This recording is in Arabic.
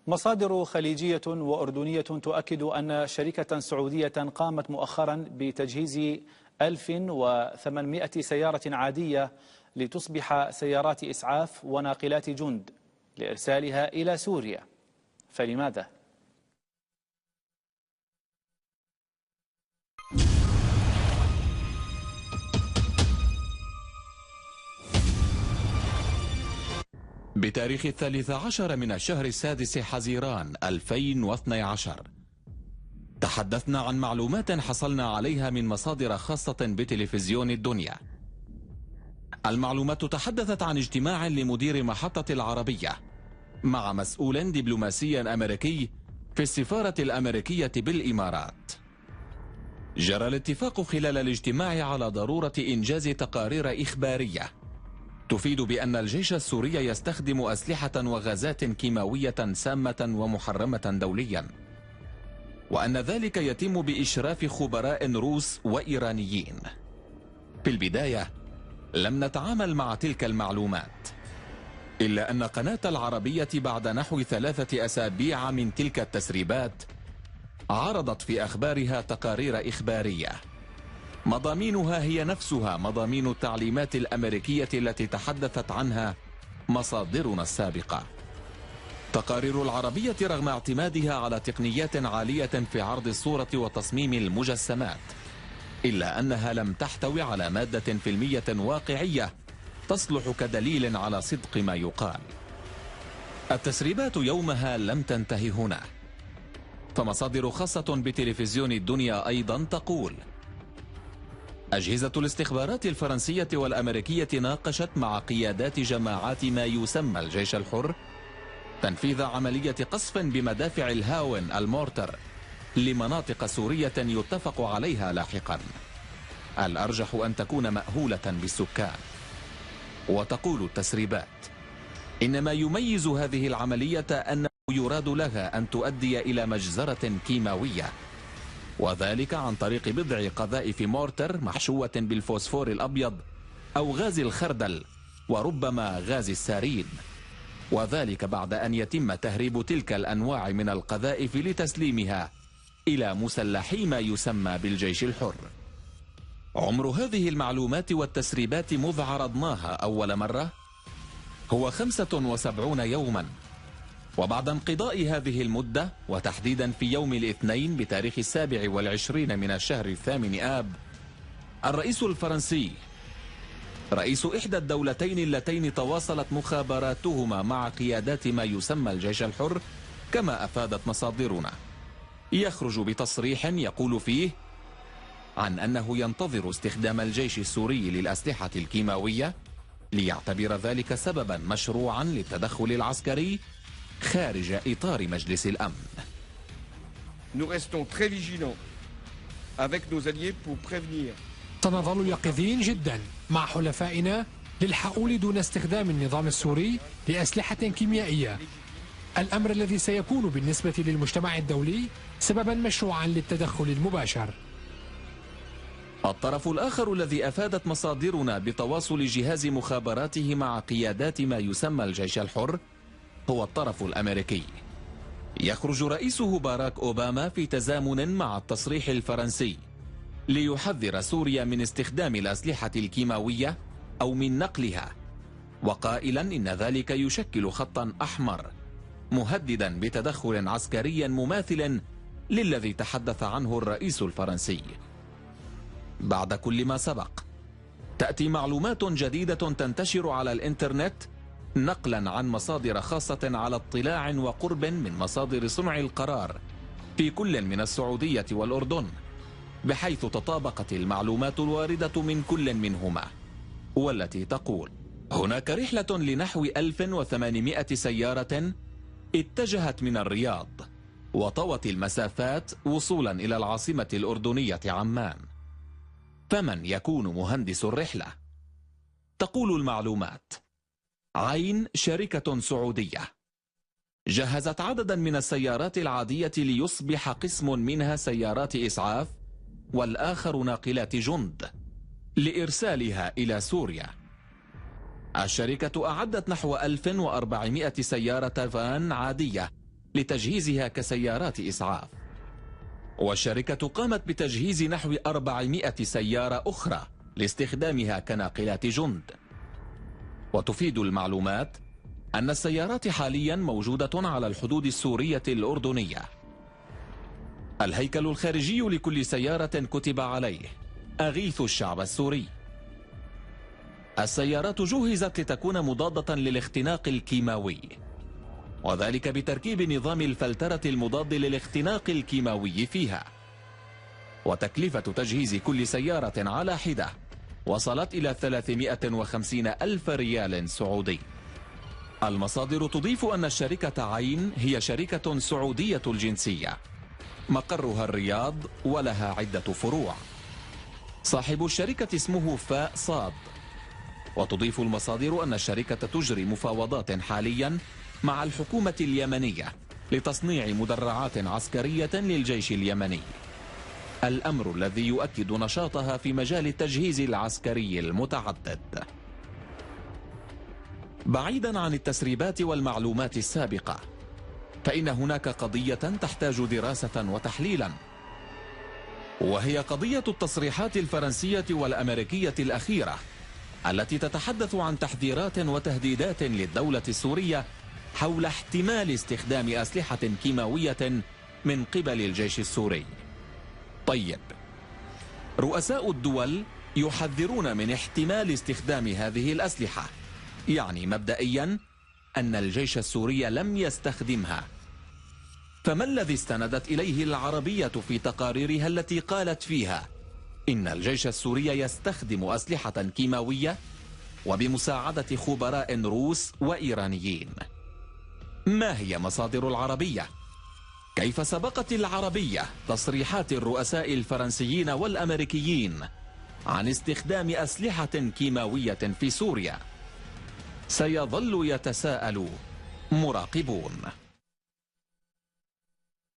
مصادر خليجية وأردنية تؤكد أن شركة سعودية قامت مؤخرا بتجهيز 1800 سيارة عادية لتصبح سيارات إسعاف وناقلات جند لإرسالها إلى سوريا. فلماذا؟ بتاريخ 13 من الشهر السادس حزيران 2012 تحدثنا عن معلومات حصلنا عليها من مصادر خاصة بتلفزيون الدنيا. المعلومات تحدثت عن اجتماع لمدير محطة العربية مع مسؤول دبلوماسي أمريكي في السفارة الأمريكية بالإمارات. جرى الاتفاق خلال الاجتماع على ضرورة إنجاز تقارير إخبارية تفيد بأن الجيش السوري يستخدم أسلحة وغازات كيماوية سامة ومحرمة دوليا، وأن ذلك يتم بإشراف خبراء روس وإيرانيين. في البداية لم نتعامل مع تلك المعلومات، إلا أن قناة العربية بعد نحو 3 أسابيع من تلك التسريبات عرضت في أخبارها تقارير إخبارية مضامينها هي نفسها مضامين التعليمات الأمريكية التي تحدثت عنها مصادرنا السابقة. تقارير العربية رغم اعتمادها على تقنيات عالية في عرض الصورة وتصميم المجسمات، إلا أنها لم تحتوي على مادة فيلمية واقعية تصلح كدليل على صدق ما يقال. التسريبات يومها لم تنتهي هنا، فمصادر خاصة بتلفزيون الدنيا أيضا تقول: أجهزة الاستخبارات الفرنسية والأمريكية ناقشت مع قيادات جماعات ما يسمى الجيش الحر تنفيذ عملية قصف بمدافع الهاون المورتر لمناطق سورية يتفق عليها لاحقا، الأرجح أن تكون مأهولة بالسكان. وتقول التسريبات إن ما يميز هذه العملية أنه يراد لها أن تؤدي إلى مجزرة كيماوية، وذلك عن طريق بضع قذائف مورتر محشوة بالفوسفور الأبيض أو غاز الخردل وربما غاز السارين، وذلك بعد أن يتم تهريب تلك الأنواع من القذائف لتسليمها إلى مسلحي ما يسمى بالجيش الحر. عمر هذه المعلومات والتسريبات مذ عرضناها أول مرة هو 75 يوما، وبعد انقضاء هذه المدة وتحديدا في يوم الاثنين بتاريخ 27 من الشهر الثامن آب، الرئيس الفرنسي رئيس إحدى الدولتين اللتين تواصلت مخابراتهما مع قيادات ما يسمى الجيش الحر كما أفادت مصادرنا، يخرج بتصريح يقول فيه عن أنه ينتظر استخدام الجيش السوري للأسلحة الكيماوية ليعتبر ذلك سببا مشروعا للتدخل العسكري خارج إطار مجلس الأمن. سنظل يقظين جدا مع حلفائنا للحقول دون استخدام النظام السوري لأسلحة كيميائية، الأمر الذي سيكون بالنسبة للمجتمع الدولي سببا مشروعا للتدخل المباشر. الطرف الآخر الذي أفادت مصادرنا بتواصل جهاز مخابراته مع قيادات ما يسمى الجيش الحر هو الطرف الأمريكي. يخرج رئيسه باراك أوباما في تزامن مع التصريح الفرنسي ليحذر سوريا من استخدام الأسلحة الكيماوية أو من نقلها، وقائلا إن ذلك يشكل خطا أحمر مهددا بتدخل عسكري مماثل للذي تحدث عنه الرئيس الفرنسي. بعد كل ما سبق تأتي معلومات جديدة تنتشر على الإنترنت نقلا عن مصادر خاصة على اطلاع وقرب من مصادر صنع القرار في كل من السعودية والأردن، بحيث تطابقت المعلومات الواردة من كل منهما، والتي تقول: هناك رحلة لنحو 1800 سيارة اتجهت من الرياض وطوت المسافات وصولا إلى العاصمة الأردنية عمان. فمن يكون مهندس الرحلة؟ تقول المعلومات: عين شركة سعودية جهزت عددا من السيارات العادية ليصبح قسم منها سيارات إسعاف والآخر ناقلات جند لإرسالها إلى سوريا. الشركة أعدت نحو 1400 سيارة فان عادية لتجهيزها كسيارات إسعاف. والشركة قامت بتجهيز نحو 400 سيارة أخرى لاستخدامها كناقلات جند. وتفيد المعلومات أن السيارات حاليا موجودة على الحدود السورية الأردنية. الهيكل الخارجي لكل سيارة كتب عليه: أغيث الشعب السوري. السيارات جهزت لتكون مضادة للاختناق الكيماوي، وذلك بتركيب نظام الفلترة المضاد للاختناق الكيماوي فيها. وتكلفة تجهيز كل سيارة على حدة وصلت إلى 350 ألف ريال سعودي. المصادر تضيف أن الشركة عين هي شركة سعودية الجنسية، مقرها الرياض ولها عدة فروع. صاحب الشركة اسمه فاء صاد. وتضيف المصادر أن الشركة تجري مفاوضات حاليا مع الحكومة اليمنية لتصنيع مدرعات عسكرية للجيش اليمني، الأمر الذي يؤكد نشاطها في مجال التجهيز العسكري المتعدد. بعيدا عن التسريبات والمعلومات السابقة، فإن هناك قضية تحتاج دراسة وتحليلا، وهي قضية التصريحات الفرنسية والأمريكية الأخيرة التي تتحدث عن تحذيرات وتهديدات للدولة السورية حول احتمال استخدام أسلحة كيماوية من قبل الجيش السوري. طيب، رؤساء الدول يحذرون من احتمال استخدام هذه الأسلحة، يعني مبدئيا أن الجيش السوري لم يستخدمها. فما الذي استندت إليه العربية في تقاريرها التي قالت فيها إن الجيش السوري يستخدم أسلحة كيماوية وبمساعدة خبراء روس وإيرانيين؟ ما هي مصادر العربية؟ كيف سبقت العربية تصريحات الرؤساء الفرنسيين والأمريكيين عن استخدام أسلحة كيماوية في سوريا؟ سيظل يتساءل مراقبون.